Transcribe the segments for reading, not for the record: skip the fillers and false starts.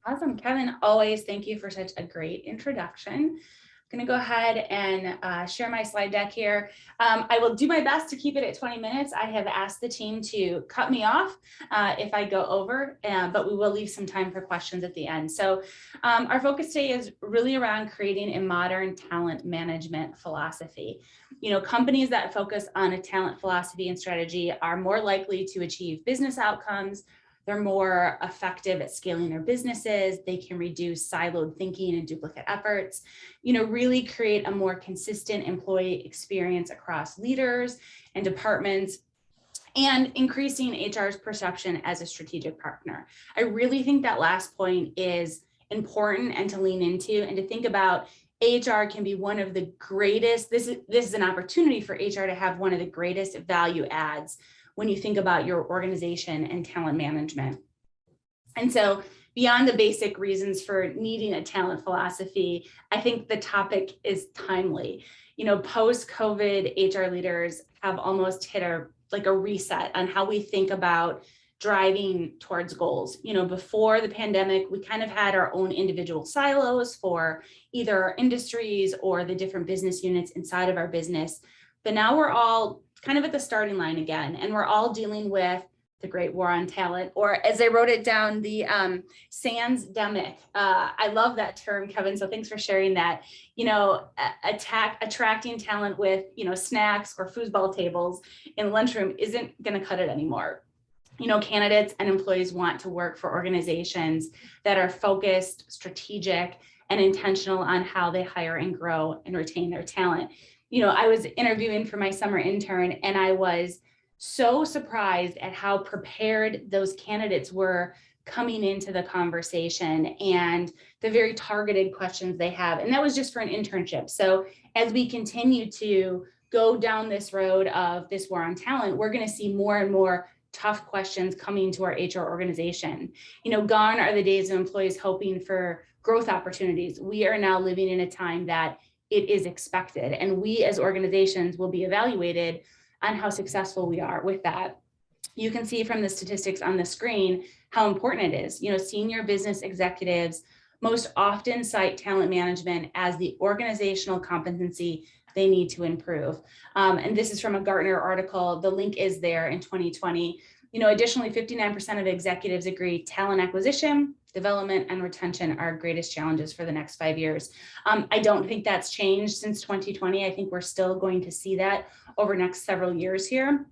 Awesome, Kevin. Always thank you for such a great introduction. I'm going to go ahead and share my slide deck here. I will do my best to keep it at 20 minutes. I have asked the team to cut me off if I go over, but we will leave some time for questions at the end. So our focus today is really around creating a modern talent management philosophy. You know, companies that focus on a talent philosophy and strategy are more likely to achieve business outcomes. They're more effective at scaling their businesses. They can reduce siloed thinking and duplicate efforts, you know, really create a more consistent employee experience across leaders and departments, and increasing HR's perception as a strategic partner. I really think that last point is important and to lean into and to think about. HR can be one of the greatest, this is an opportunity for HR to have one of the greatest value adds when you think about your organization and talent management. And so beyond the basic reasons for needing a talent philosophy, I think the topic is timely. You know, post-COVID, HR leaders have almost hit a reset on how we think about driving towards goals. You know, before the pandemic, we kind of had our own individual silos for either our industries or the different business units inside of our business. But now we're all kind of at the starting line again, and we're all dealing with the great war on talent, or as I wrote it down, the SANS-demic. I love that term, Kevin, so thanks for sharing that. You know, attracting talent with, you know, snacks or foosball tables in the lunchroom isn't going to cut it anymore. You know, candidates and employees want to work for organizations that are focused, strategic, and intentional on how they hire and grow and retain their talent. You know, I was interviewing for my summer intern, and I was so surprised at how prepared those candidates were coming into the conversation and the very targeted questions they have. And that was just for an internship. So as we continue to go down this road of this war on talent, we're going to see more and more tough questions coming to our HR organization. You know, gone are the days of employees hoping for growth opportunities. We are now living in a time that it is expected, and we as organizations will be evaluated on how successful we are with that. You can see from the statistics on the screen how important it is. You know, senior business executives most often cite talent management as the organizational competency they need to improve. And this is from a Gartner article. The link is there in 2020. You know, additionally, 59% of executives agree talent acquisition, development, and retention are greatest challenges for the next 5 years. I don't think that's changed since 2020. I think we're still going to see that over the next several years here.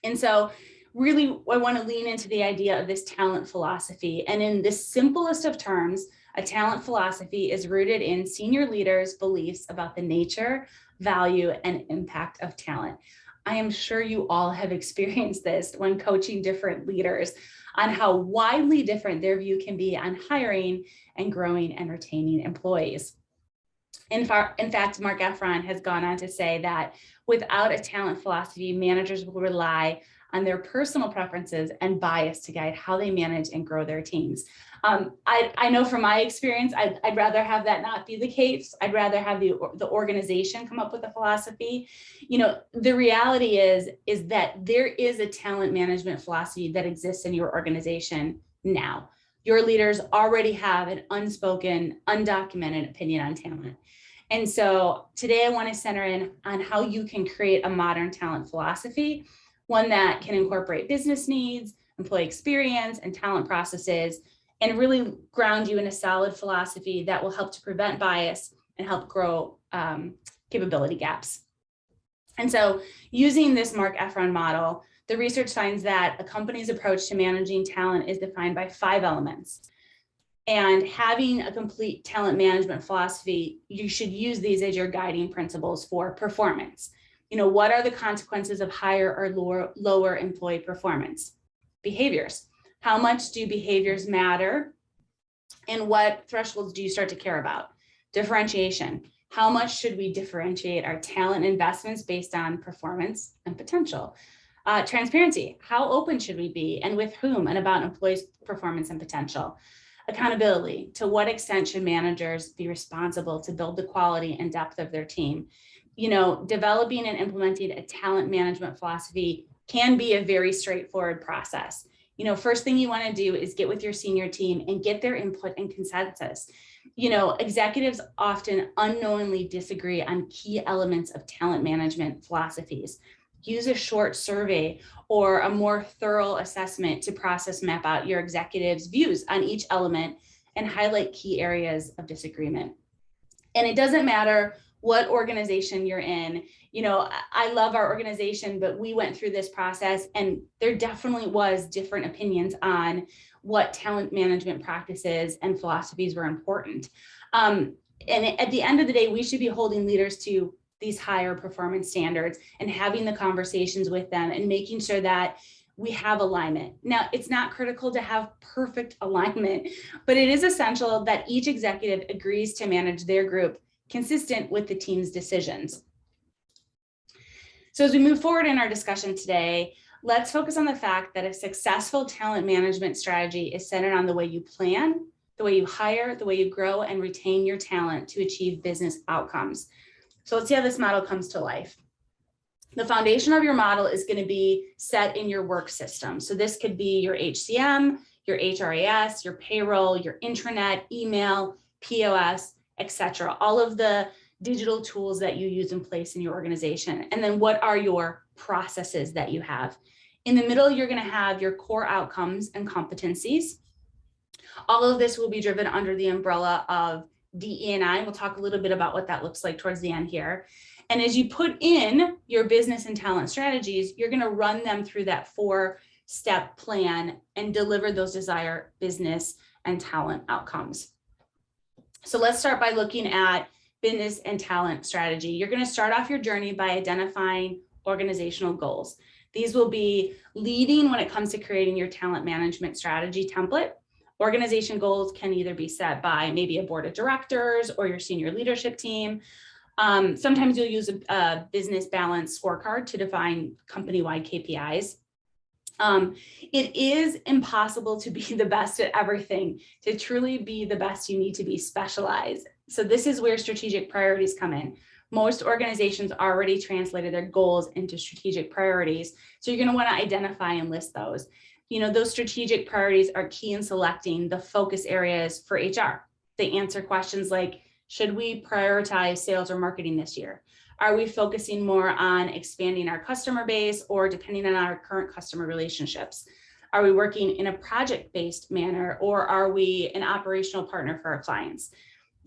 And so really, I want to lean into the idea of this talent philosophy. And in the simplest of terms, a talent philosophy is rooted in senior leaders' beliefs about the nature, value, and impact of talent. I am sure you all have experienced this when coaching different leaders on how widely different their view can be on hiring and growing and retaining employees. In fact, Mark Efron has gone on to say that without a talent philosophy, managers will rely on their personal preferences and bias to guide how they manage and grow their teams. I know from my experience, I'd rather have that not be the case. I'd rather have the organization come up with a philosophy. You know, the reality is that there is a talent management philosophy that exists in your organization now. Your leaders already have an unspoken, undocumented opinion on talent. And so today I want to center in on how you can create a modern talent philosophy, one that can incorporate business needs, employee experience, and talent processes, and really ground you in a solid philosophy that will help to prevent bias and help grow capability gaps. And so using this Mark Efron model, the research finds that a company's approach to managing talent is defined by 5 elements. And having a complete talent management philosophy, you should use these as your guiding principles for performance. You know, what are the consequences of higher or lower employee performance? Behaviors. How much do behaviors matter? And what thresholds do you start to care about? Differentiation. How much should we differentiate our talent investments based on performance and potential? Transparency. How open should we be, and with whom, and about employees' performance and potential? Accountability. To what extent should managers be responsible to build the quality and depth of their team? You know, developing and implementing a talent management philosophy can be a very straightforward process. First thing you want to do is get with your senior team and get their input and consensus. Executives often unknowingly disagree on key elements of talent management philosophies. Use a short survey or a more thorough assessment to process map out your executives' views on each element and highlight key areas of disagreement. And it doesn't matter what organization you're in. I love our organization, but we went through this process and there definitely was different opinions on what talent management practices and philosophies were important. And at the end of the day, we should be holding leaders to these higher performance standards and having the conversations with them and making sure that we have alignment. Now, it's not critical to have perfect alignment, but it is essential that each executive agrees to manage their group consistent with the team's decisions. So as we move forward in our discussion today, let's focus on the fact that a successful talent management strategy is centered on the way you plan, the way you hire, the way you grow and retain your talent to achieve business outcomes. So let's see how this model comes to life. The foundation of your model is going to be set in your work system. So this could be your HCM, your HRIS, your payroll, your intranet, email, POS, etc. All of the digital tools that you use in place in your organization. And then what are your processes that you have? In the middle, you're going to have your core outcomes and competencies. All of this will be driven under the umbrella of DE&I. We'll talk a little bit about what that looks like towards the end here. And as you put in your business and talent strategies, you're going to run them through that 4-step plan and deliver those desired business and talent outcomes. So let's start by looking at business and talent strategy. You're going to start off your journey by identifying organizational goals. These will be leading when it comes to creating your talent management strategy template. Organization goals can either be set by maybe a board of directors or your senior leadership team. Sometimes you'll use a business balance scorecard to define company-wide KPIs. It is impossible to be the best at everything. To truly be the best, you need to be specialized. So this is where strategic priorities come in. Most organizations already translated their goals into strategic priorities. So you're going to want to identify and list those. Those strategic priorities are key in selecting the focus areas for HR. They answer questions like, should we prioritize sales or marketing this year? Are we focusing more on expanding our customer base or depending on our current customer relationships? Are we working in a project-based manner or are we an operational partner for our clients?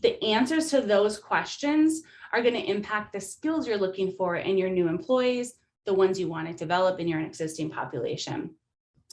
The answers to those questions are going to impact the skills you're looking for in your new employees, the ones you want to develop in your existing population.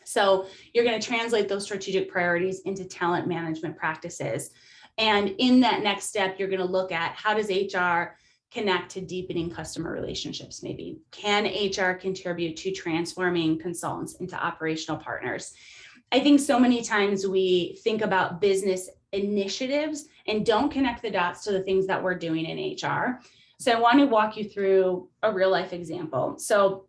So you're going to translate those strategic priorities into talent management practices. And in that next step, you're going to look at how does HR connect to deepening customer relationships maybe? Can HR contribute to transforming consultants into operational partners? I think so many times we think about business initiatives and don't connect the dots to the things that we're doing in HR. So I want to walk you through a real life example. So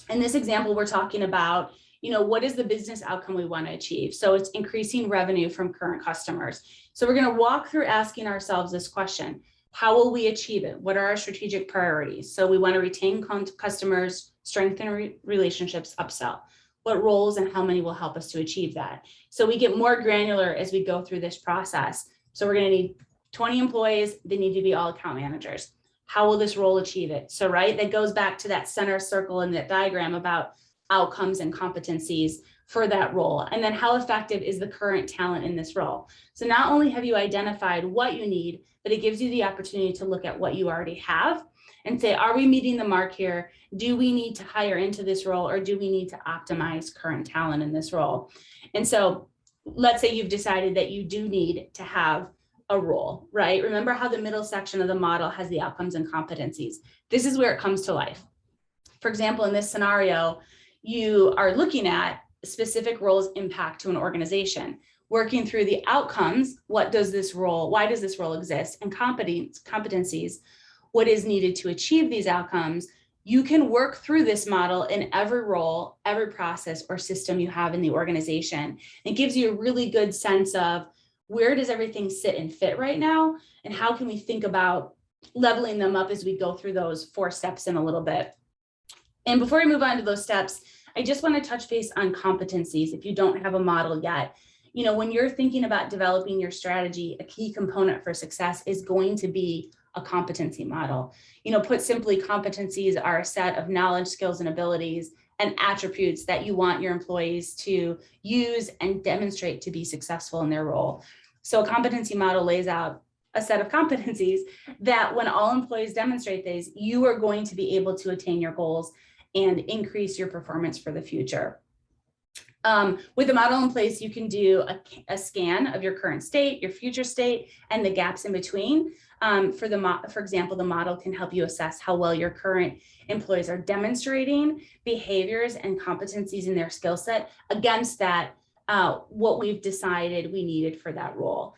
in this example, we're talking about, what is the business outcome we want to achieve? So it's increasing revenue from current customers. So we're going to walk through asking ourselves this question. How will we achieve it? What are our strategic priorities? So we want to retain customers, strengthen relationships, upsell. What roles and how many will help us to achieve that? So we get more granular as we go through this process. So we're going to need 20 employees. They need to be all account managers. How will this role achieve it? So, right, that goes back to that center circle in that diagram about outcomes and competencies for that role. And then how effective is the current talent in this role? So not only have you identified what you need, but it gives you the opportunity to look at what you already have and say, are we meeting the mark here? Do we need to hire into this role or do we need to optimize current talent in this role? And so let's say you've decided that you do need to have a role, right? Remember how the middle section of the model has the outcomes and competencies. This is where it comes to life. For example, in this scenario, you are looking at specific roles impact to an organization, working through the outcomes. What does this role, why does this role exist? And competencies, what is needed to achieve these outcomes. You can work through this model in every role, every process or system you have in the organization. It gives you a really good sense of where does everything sit and fit right now? And how can we think about leveling them up as we go through those 4 steps in a little bit. And before we move on to those steps, I just want to touch base on competencies if you don't have a model yet. When you're thinking about developing your strategy, a key component for success is going to be a competency model. Put simply, competencies are a set of knowledge, skills, and abilities and attributes that you want your employees to use and demonstrate to be successful in their role. So a competency model lays out a set of competencies that when all employees demonstrate these, you are going to be able to attain your goals and increase your performance for the future. With the model in place, you can do a scan of your current state, your future state, and the gaps in between. For example, the model can help you assess how well your current employees are demonstrating behaviors and competencies in their skill set against that, what we've decided we needed for that role.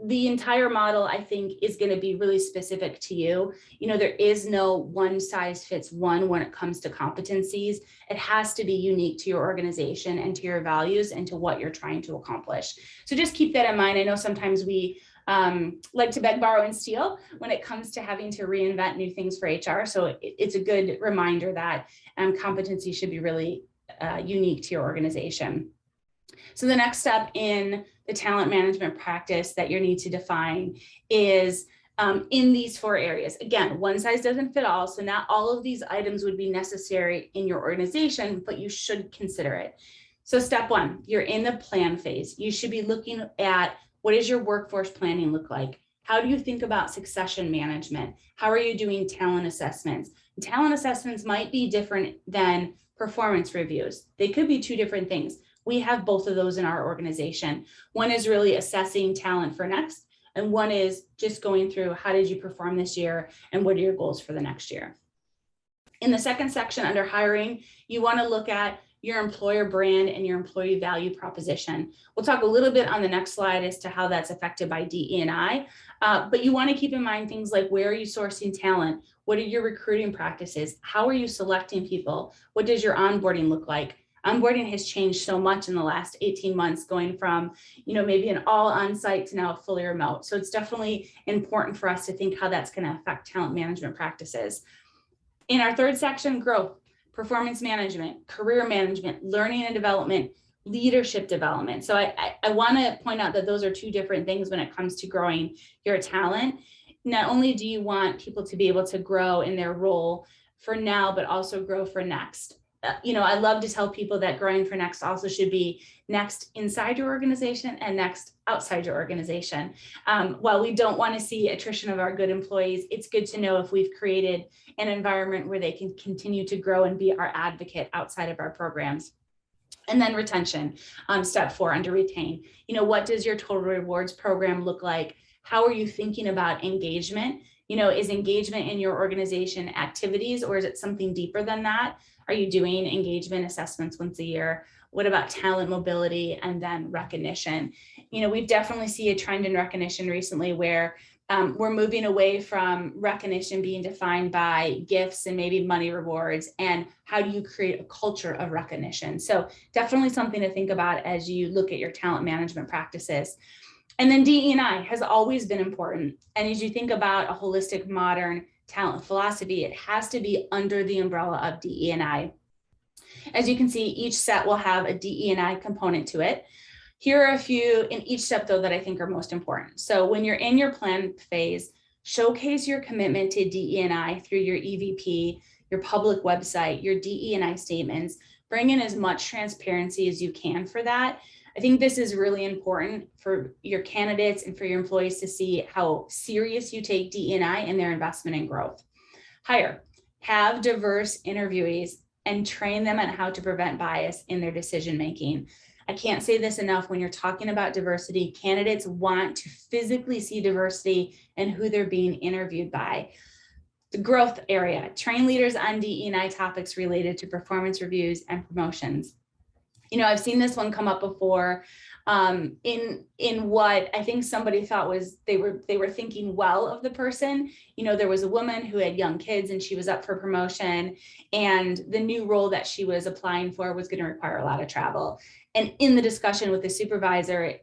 The entire model, I think, is going to be really specific to you. There is no one size fits one when it comes to competencies. It has to be unique to your organization and to your values and to what you're trying to accomplish. So just keep that in mind. I know sometimes we like to beg, borrow, and steal when it comes to having to reinvent new things for HR. So it's a good reminder that competency should be really unique to your organization. So the next step in the talent management practice that you need to define is in these 4 areas. Again, one size doesn't fit all. So not all of these items would be necessary in your organization, but you should consider it. So step 1, you're in the plan phase. You should be looking at, what does your workforce planning look like? How do you think about succession management? How are you doing talent assessments? And talent assessments might be different than performance reviews. They could be 2 different things. We have both of those in our organization. One is really assessing talent for next, and one is just going through, how did you perform this year and what are your goals for the next year? In the second section under hiring, you want to look at your employer brand and your employee value proposition. We'll talk a little bit on the next slide as to how that's affected by DE&I, but you want to keep in mind things like, where are you sourcing talent? What are your recruiting practices? How are you selecting people? What does your onboarding look like? Onboarding has changed so much in the last 18 months, going from, maybe an all on-site to now fully remote. So it's definitely important for us to think how that's going to affect talent management practices. In our third section, growth, performance management, career management, learning and development, leadership development. So I want to point out that those are 2 different things when it comes to growing your talent. Not only do you want people to be able to grow in their role for now, but also grow for next. I love to tell people that growing for next also should be next inside your organization and next outside your organization. While we don't want to see attrition of our good employees, it's good to know if we've created an environment where they can continue to grow and be our advocate outside of our programs. And then retention, step 4 under retain. What does your total rewards program look like? How are you thinking about engagement? Is engagement in your organization activities, or is it something deeper than that? Are you doing engagement assessments once a year? What about talent mobility and then recognition? We've definitely seen a trend in recognition recently where we're moving away from recognition being defined by gifts and maybe money rewards, and how do you create a culture of recognition? So definitely something to think about as you look at your talent management practices. And then DE&I has always been important. And as you think about a holistic modern talent philosophy, it has to be under the umbrella of DE&I. As you can see, each set will have a DE&I component to it. Here are a few in each step, though, that I think are most important. So when you're in your plan phase, showcase your commitment to DE&I through your EVP, your public website, your DE&I statements. Bring in as much transparency as you can for that. I think this is really important for your candidates and for your employees to see how serious you take DE&I and their investment in growth. Hire, have diverse interviewees and train them on how to prevent bias in their decision-making. I can't say this enough. When you're talking about diversity, candidates want to physically see diversity in who they're being interviewed by. The growth area, train leaders on DE&I topics related to performance reviews and promotions. I've seen this one come up before in what I think somebody thought was they were thinking well of the person. There was a woman who had young kids and she was up for promotion, and the new role that she was applying for was going to require a lot of travel. And in the discussion with the supervisor,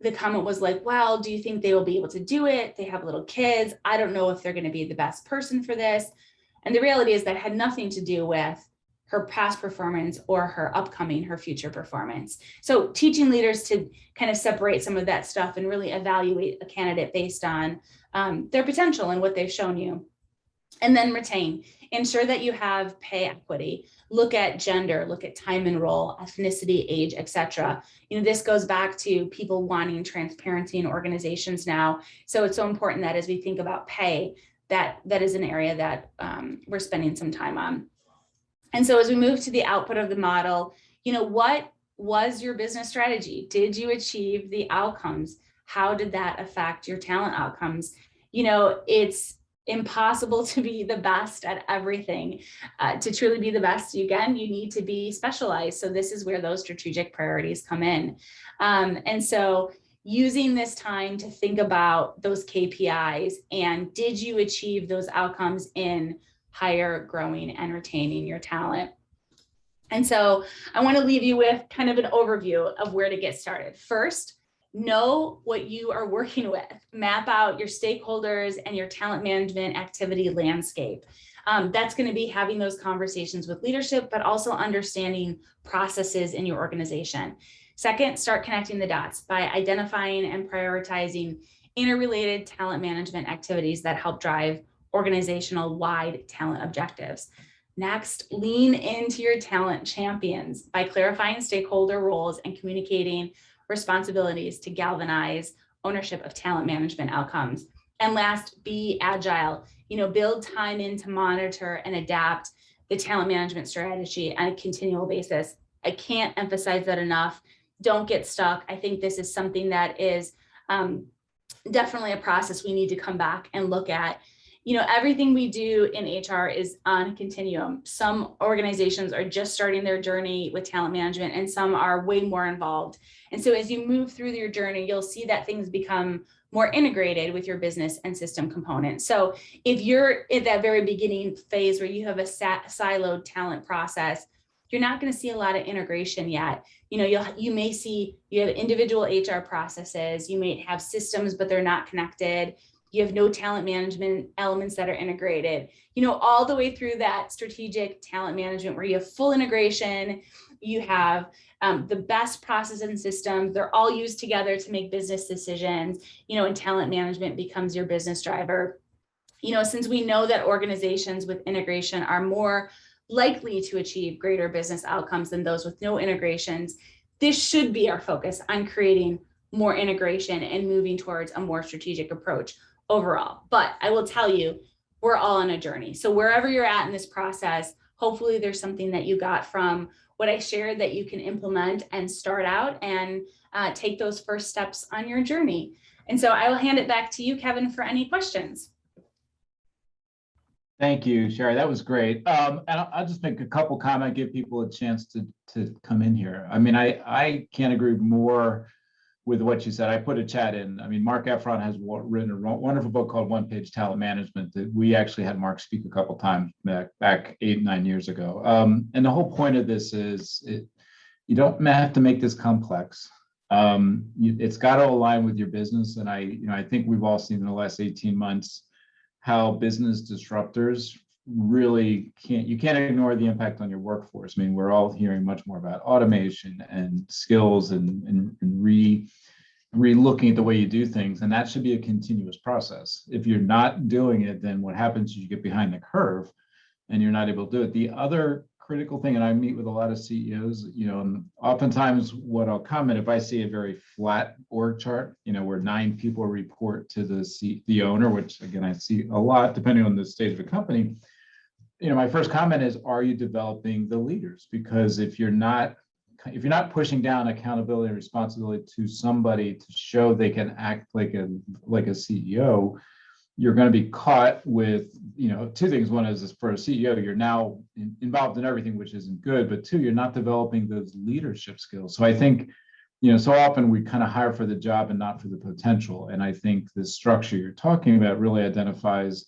the comment was like, well, do you think they will be able to do it? They have little kids. I don't know if they're going to be the best person for this. And the reality is that had nothing to do with her past performance or her future performance. So teaching leaders to kind of separate some of that stuff and really evaluate a candidate based on their potential and what they've shown you. And then retain. Ensure that you have pay equity. Look at gender, look at time and role, ethnicity, age, etc. This goes back to people wanting transparency in organizations now. So it's so important that as we think about pay, that is an area that we're spending some time on. And so as we move to the output of the model, what was your business strategy? Did you achieve the outcomes? How did that affect your talent outcomes? It's impossible to be the best at everything. To truly be the best you need to be specialized. So this is where those strategic priorities come in. And so using this time to think about those KPIs and did you achieve those outcomes in hire, growing, and retaining your talent? And so I want to leave you with kind of an overview of where to get started. First, know what you are working with. Map out your stakeholders and your talent management activity landscape. That's going to be having those conversations with leadership, but also understanding processes in your organization. Second, start connecting the dots by identifying and prioritizing interrelated talent management activities that help drive organizational-wide talent objectives. Next, lean into your talent champions by clarifying stakeholder roles and communicating responsibilities to galvanize ownership of talent management outcomes. And last, be agile. Build time in to monitor and adapt the talent management strategy on a continual basis. I can't emphasize that enough. Don't get stuck. I think this is something that is definitely a process we need to come back and look at. Everything we do in HR is on a continuum. Some organizations are just starting their journey with talent management and some are way more involved. And so as you move through your journey, you'll see that things become more integrated with your business and system components. So if you're at that very beginning phase where you have a siloed talent process, you're not going to see a lot of integration yet. You may see you have individual HR processes, you may have systems, but they're not connected. You have no talent management elements that are integrated, all the way through that strategic talent management where you have full integration, you have the best process and systems, they're all used together to make business decisions, and talent management becomes your business driver. Since we know that organizations with integration are more likely to achieve greater business outcomes than those with no integrations, this should be our focus on creating more integration and moving towards a more strategic approach overall. But I will tell you, we're all on a journey. So wherever you're at in this process, hopefully there's something that you got from what I shared that you can implement and start out and take those first steps on your journey. And so I will hand it back to you, Kevin, for any questions. Thank you, Sherry. That was great. And I'll just make a couple comments, give people a chance to come in here. I mean, I can't agree more with what you said. I put a chat in. I mean, Mark Efron has written a wonderful book called One Page Talent Management that we actually had Mark speak a couple times back 8-9 years ago. And the whole point of this is you don't have to make this complex. It's got to align with your business. And I think we've all seen in the last 18 months how business disruptors really you can't ignore the impact on your workforce. I mean, we're all hearing much more about automation and skills and re-looking at the way you do things. And that should be a continuous process. If you're not doing it, then what happens is you get behind the curve and you're not able to do it. The other critical thing, and I meet with a lot of CEOs, and oftentimes what I'll comment, if I see a very flat org chart, where 9 people report to the owner, which again, I see a lot depending on the stage of a company, my first comment is, are you developing the leaders? Because if you're not pushing down accountability and responsibility to somebody to show they can act like a CEO, you're going to be caught with, 2 things. One is for a CEO, you're now involved in everything, which isn't good. But 2, you're not developing those leadership skills. So I think, so often we kind of hire for the job and not for the potential. And I think the structure you're talking about really identifies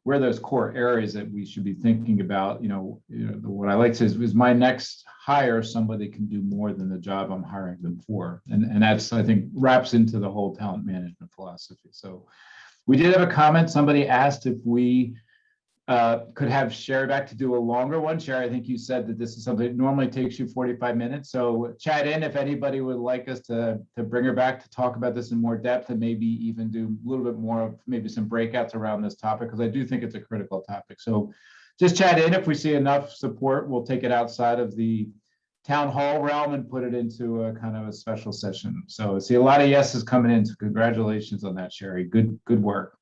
where those core areas that we should be thinking about. What I like to say is my next hire, somebody can do more than the job I'm hiring them for. And that's, I think, wraps into the whole talent management philosophy. So we did have a comment. Somebody asked if we could have Sherry back to do a longer one. Sherry, I think you said that this is something that normally takes you 45 minutes. So chat in if anybody would like us to bring her back to talk about this in more depth, and maybe even do a little bit more of maybe some breakouts around this topic, because I do think it's a critical topic. So just chat in. If we see enough support, we'll take it outside of the town hall realm and put it into a kind of a special session. So I see a lot of yeses coming in. So congratulations on that, Sherry. Good work.